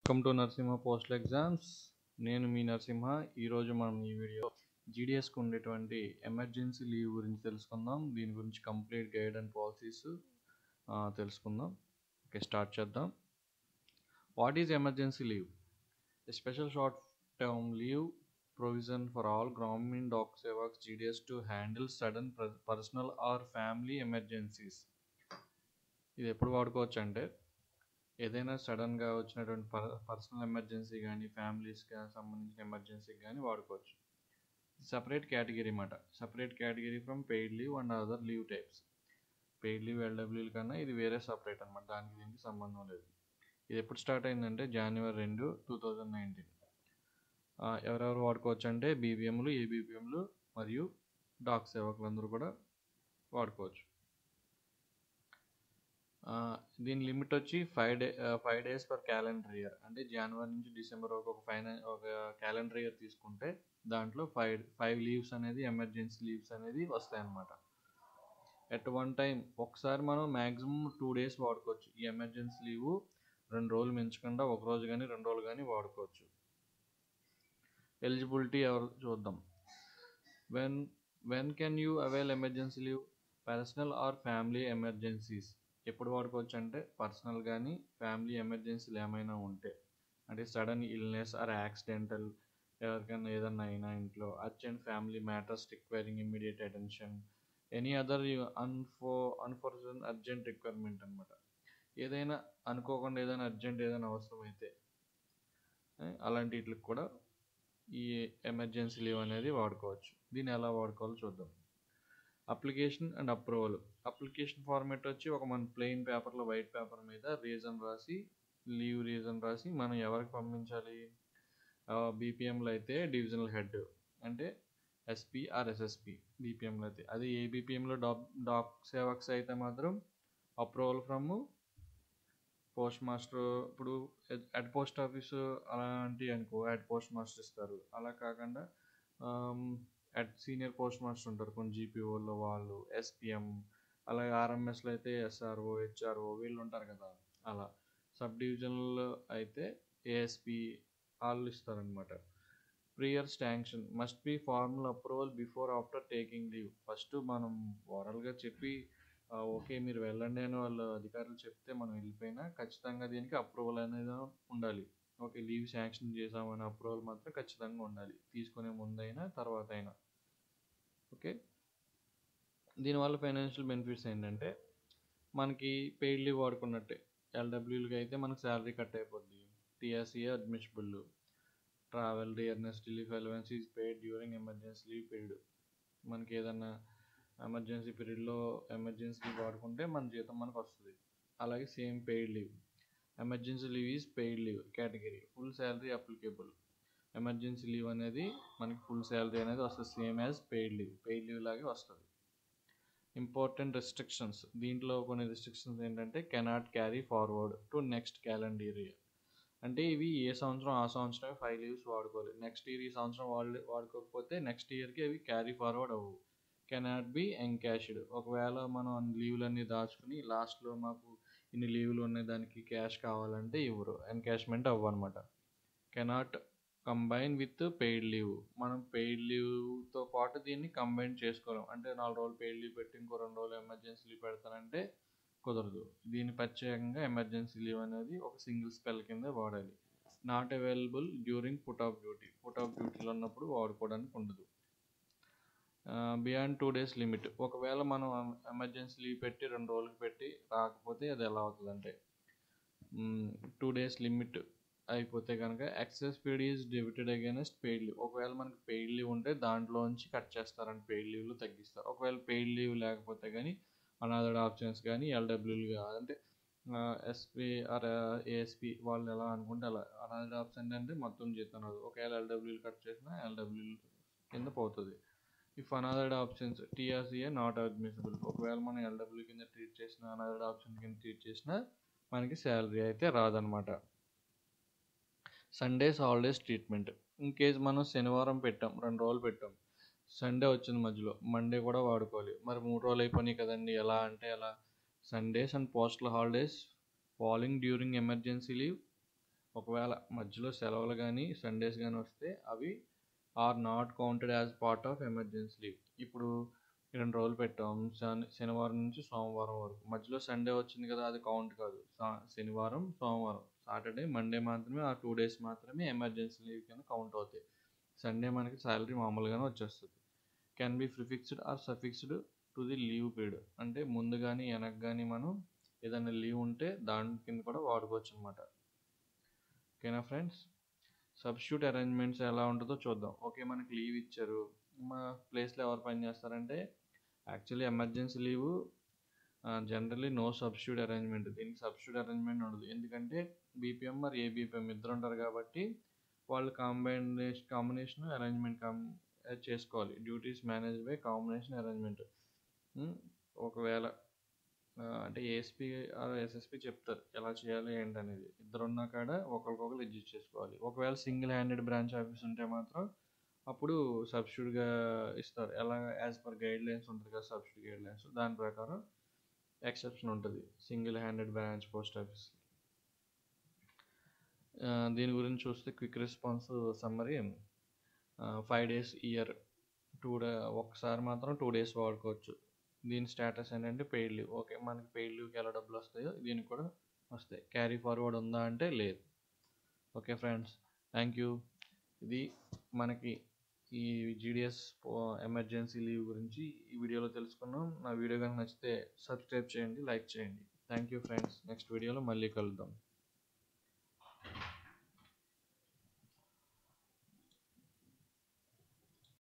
Welcome to Narasimha postal exams. నేను మీ నరసింహ. ఈరోజు మనం ఈ వీడియో జీడిఎస్కి ఉండేటువంటి ఎమర్జెన్సీ లీవ్ గురించి తెలుసుకుందాం. దీని గురించి కంప్లీట్ గైడ్ అండ్ పాలసీస్ తెలుసుకుందాం. ఓకే, స్టార్ట్ చేద్దాం. What is emergency leave? A special short term leave provision for all government doc sevaks GDS to handle sudden personal or family emergencies. ఇది ఎప్పుడు వాడుకోవచ్చు అంటే ఏదైనా సడన్గా వచ్చినటువంటి పర్సనల్ ఎమర్జెన్సీ కానీ ఫ్యామిలీస్కి సంబంధించిన ఎమర్జెన్సీకి కానీ వాడుకోవచ్చు. సపరేట్ కేటగిరీ అన్నమాట. Separate category from paid leave and other leave types. Paid leave ఎల్డబ్ల్యూల కన్నా ఇది వేరే సపరేట్ అనమాట. దానికి దీనికి సంబంధం లేదు. ఇది ఎప్పుడు స్టార్ట్ అయిందంటే January 2, 2019. ఎవరెవరు వాడుకోవచ్చు అంటే బీబీఎంలు, ఏబీపీఎంలు మరియు డాక్ సేవకులందరూ కూడా వాడుకోవచ్చు. దీని లిమిట్ వచ్చి 5 days పర్ క్యాలెండర్ ఇయర్. అంటే జనవరి నుంచి డిసెంబర్ వరకు ఒక క్యాలెండర్ ఇయర్ తీసుకుంటే దాంట్లో ఫైవ్ లీవ్స్ అనేది ఎమర్జెన్సీ లీవ్స్ అనేది వస్తాయన్నమాట. ఎట్ వన్ టైం ఒకసారి మనం మ్యాక్సిమం 2 days వాడుకోవచ్చు. ఈ ఎమర్జెన్సీ లీవ్ 2 రోజులు మించకుండా 1 రోజు కానీ 2 రోజులు కానీ వాడుకోవచ్చు. ఎలిజిబిలిటీ ఎవరు చూద్దాం. When can you avail emergency leave? Personal or family emergencies. ఎప్పుడు వాడుకోవచ్చు అంటే పర్సనల్ కానీ ఫ్యామిలీ ఎమర్జెన్సీలు ఏమైనా ఉంటే, అంటే సడన్ ఇల్నెస్ ఆర్ యాక్సిడెంటల్, ఎవరికైనా ఏదన్నా అయినా ఇంట్లో, urgent family matters requiring immediate attention, any other అన్ఫోర్చునేట్ urgent requirement అనమాట. ఏదైనా అనుకోకుండా ఏదైనా అర్జెంట్ ఏదైనా అవసరం అయితే అలాంటి వీటికి కూడా ఈ ఎమర్జెన్సీ లీవ్ అనేది వాడుకోవచ్చు. దీన్ని ఎలా వాడుకోవాలో చూద్దాం. Application and approval. Application format వచ్చి ఒక మన ప్లెయిన్ పేపర్లో వైట్ పేపర్ మీద రీజన్ రాసి, లీవ్ రీజన్ రాసి మనం ఎవరికి పంపించాలి? బీపీఎంలో అయితే డివిజనల్ హెడ్ అంటే ఎస్పీ ఆర్ ఎస్ఎస్పి బీపీఎంలో అయితే. అది ఏబీపీఎంలో డాక్ సేవక్స్ అయితే మాత్రం అప్రూవల్ ఫ్రమ్ పోస్ట్ మాస్టర్. ఇప్పుడు హెడ్ పోస్ట్ ఆఫీసు అలాంటివి అనుకో హెడ్ పోస్ట్ మాస్టర్ ఇస్తారు. అలా కాకుండా సీనియర్ పోస్ట్ మాస్టర్ ఉంటారు కొన్ని జీపీఓలో, వాళ్ళు ఎస్పీఎం, అలాగే ఆర్ఎంఎస్లో అయితే ఎస్ఆర్ఓ, హెచ్ఆర్ఓ వీళ్ళు ఉంటారు కదా. అలా సబ్ డివిజన్లో అయితే ఏఎస్పీ వాళ్ళు ఇస్తారనమాట. Prior sanction must be formal approval before after taking leave. First మనం ఓరల్గా చెప్పి ఓకే మీరు వెళ్ళండి అని వాళ్ళ అధికారులు చెప్తే మనం వెళ్ళిపోయినా ఖచ్చితంగా దీనికి అప్రూవల్ అనేది ఉండాలి. ఓకే లీవ్ శాంక్షన్ చేసామని అప్రూవల్ మాత్రం ఖచ్చితంగా ఉండాలి, తీసుకునే ముందైనా తర్వాత అయినా. ఓకే, దీనివల్ల ఫైనాన్షియల్ బెనిఫిట్స్ ఏంటంటే మనకి పెయిడ్ లీవ్ వాడుకున్నట్టే. ఎల్డబ్ల్యూలకి అయితే మనకు శాలరీ కట్ అయిపోద్ది. TRCA అడ్మిషబుల్. Travel, dearness, relief allowance is paid during emergency leave period. మనకి ఏదన్నా ఎమర్జెన్సీ పీరియడ్లో ఎమర్జెన్సీ లీవ్ వాడుకుంటే మన జీతం మనకు వస్తుంది. అలాగే same paid leave. Emergency leave is paid leave category. Full salary applicable. Emergency leave అనేది మనకి ఫుల్ శాలరీ అనేది వస్తుంది, same as paid leave. Paid leave లాగే వస్తుంది. Important restrictions. దీంట్లో కొన్ని రెస్ట్రిక్షన్స్ ఏంటంటే cannot carry forward to next calendar year. అంటే ఇవి ఏ సంవత్సరం ఆ సంవత్సరమే 5 లీవ్స్ వాడుకోవాలి. నెక్స్ట్ ఇయర్ ఈ సంవత్సరం వాడుకోకపోతే నెక్స్ట్ ఇయర్కి అవి క్యారీ ఫార్వర్డ్ అవ్వవు. Cannot be encashed. ఒకవేళ మనం లీవ్లన్నీ దాచుకుని లాస్ట్లో మాకు ఇన్ని లీవ్లు ఉన్నాయి దానికి క్యాష్ కావాలంటే ఇవ్వరు, ఎన్కాష్మెంట్ అవ్వనమాట. Cannot combine with paid leave. మనం పెయిడ్ లీవ్తో పాటు దీన్ని కంబైన్ చేసుకోలేం. అంటే 4 రోజులు పెయిడ్ లీవ్ పెట్టి ఇంకో 2 రోజులు ఎమర్జెన్సీ లీవ్ పెడతానంటే కుదరదు. దీన్ని ప్రత్యేకంగా ఎమర్జెన్సీ లీవ్ అనేది ఒక సింగిల్ స్పెల్ కింద వాడాలి. Not available during put off duty. Put off డ్యూటీలో ఉన్నప్పుడు వాడుకోవడానికి ఉండదు. Beyond 2 days limit. ఒకవేళ మనం ఎమర్జెన్సీ లీవ్ పెట్టి 2 రోజులకి పెట్టి రాకపోతే అది ఎలా అవుతుందంటే 2 days లిమిట్ అయిపోతే కనుక excess paid is debited against paid leave. ఒకవేళ మనకి పెయిడ్ లీవ్ ఉంటే దాంట్లోంచి కట్ చేస్తారని పెయిడ్ లీవ్లు తగ్గిస్తారు. ఒకవేళ పెయిడ్ లీవ్ లేకపోతే కానీ అనదర్ ఆప్షన్స్ కానీ ఎల్డబ్ల్యూలు అంటే ఎస్పీ ఆర్ ఏఎస్పీ వాళ్ళు ఎలా అనుకుంటే అలా. అనదర్ ఆప్షన్ అంటే మొత్తం జీతం రాదు. ఒకవేళ ఎల్డబ్ల్యూలు కట్ చేసినా ఎల్డబ్ల్యూ కింద పోతుంది. If another options TRCA not admissible. ఒకవేళ మనం ఎల్డబ్ల్యూ కింద ట్రీట్ చేసినా అనదర్ ఆప్షన్ కింద ట్రీట్ చేసినా మనకి శాలరీ అయితే రాదనమాట. Sundays holidays treatment. In case మనం శనివారం పెట్టాం, 2 రోజులు పెట్టాం, సండే వచ్చింది మధ్యలో, మండే కూడా వాడుకోవాలి. మరి 3 రోజులు అయిపోయినాయి కదండి, ఎలా అంటే ఎలా? Sundays and postal holidays falling during emergency leave ఒకవేళ మధ్యలో సెలవులు కానీ సండేస్ కానీ వస్తే అవి are not counted as part of emergency leave. ఇప్పుడు 2 రోజులు పెట్టాం, శనివారం నుంచి సోమవారం వరకు, మధ్యలో సండే వచ్చింది కదా, అది కౌంట్ కాదు. శనివారం, సోమవారం, సాటర్డే, మండే మాత్రమే, ఆ 2 డేస్ మాత్రమే ఎమర్జెన్సీ లీవ్ కింద కౌంట్ అవుతాయి. సండే మనకి శాలరీ మామూలుగానే వచ్చేస్తుంది. Can be prefixed or suffixed to the leave period. అంటే ముందు కానీ వెనక్కి కానీ మనం ఏదైనా లీవ్ ఉంటే దాని కింద కూడా వాడుకోవచ్చు అనమాట. ఓకేనా ఫ్రెండ్స్? సబ్స్టిట్యూట్ అరేంజ్మెంట్స్ ఎలా ఉంటుందో చూద్దాం. ఓకే, మనకి లీవ్ ఇచ్చారు, మా ప్లేస్లో ఎవరు పని చేస్తారంటే, actually emergency leave generally no substitute arrangement. దీనికి సబ్స్టిట్యూట్ అరేంజ్మెంట్ ఉండదు, ఎందుకంటే బీపీఎం మరి ఏబీపీఎం ఇద్దరు ఉంటారు కాబట్టి వాళ్ళు కాంబినేషన్ అరేంజ్మెంట్ చేసుకోవాలి. Duties manage by combination arrangement. ఒకవేళ అంటే ఏఎస్పీ ఆర్ ఎస్ఎస్పీ చెప్తారు ఎలా చేయాలి ఏంటనేది. ఇద్దరున్నా కాడ ఒకరికొకరు అడ్జస్ట్ చేసుకోవాలి. ఒకవేళ సింగిల్ హ్యాండెడ్ బ్రాంచ్ ఆఫీస్ ఉంటే మాత్రం అప్పుడు సబ్స్టిట్యూట్గా ఇస్తారు. ఎలా యాజ్ పర్ గైడ్ లైన్స్ ఉంటుంది కదా, సబ్స్టిట్యూట్ గైడ్ లైన్స్, దాని ప్రకారం ఎక్సెప్షన్ ఉంటుంది single handed branch post office. దీని గురించి చూస్తే quick response summary 5 days year, ఒకసారి మాత్రం 2 days వాడుకోవచ్చు. దీని స్టేటస్ ఏంటంటే పెయిడ్ లీవ్. ఓకే, మనకి పెయిడ్ లీవ్కి ఎలా డబ్బులు వస్తాయో దీనికి కూడా వస్తాయి. క్యారీ ఫార్వర్డ్ ఉందా అంటే లేదు. Okay friends, thank you. ఇది మనకి ఈ జీడిఎస్ ఎమర్జెన్సీ లీవ్ గురించి ఈ వీడియోలో తెలుసుకున్నాం. నా వీడియో కనుక నచ్చితే సబ్స్క్రైబ్ చేయండి, లైక్ చేయండి. Thank you friends. నెక్స్ట్ వీడియోలో మళ్ళీ కలుద్దాం.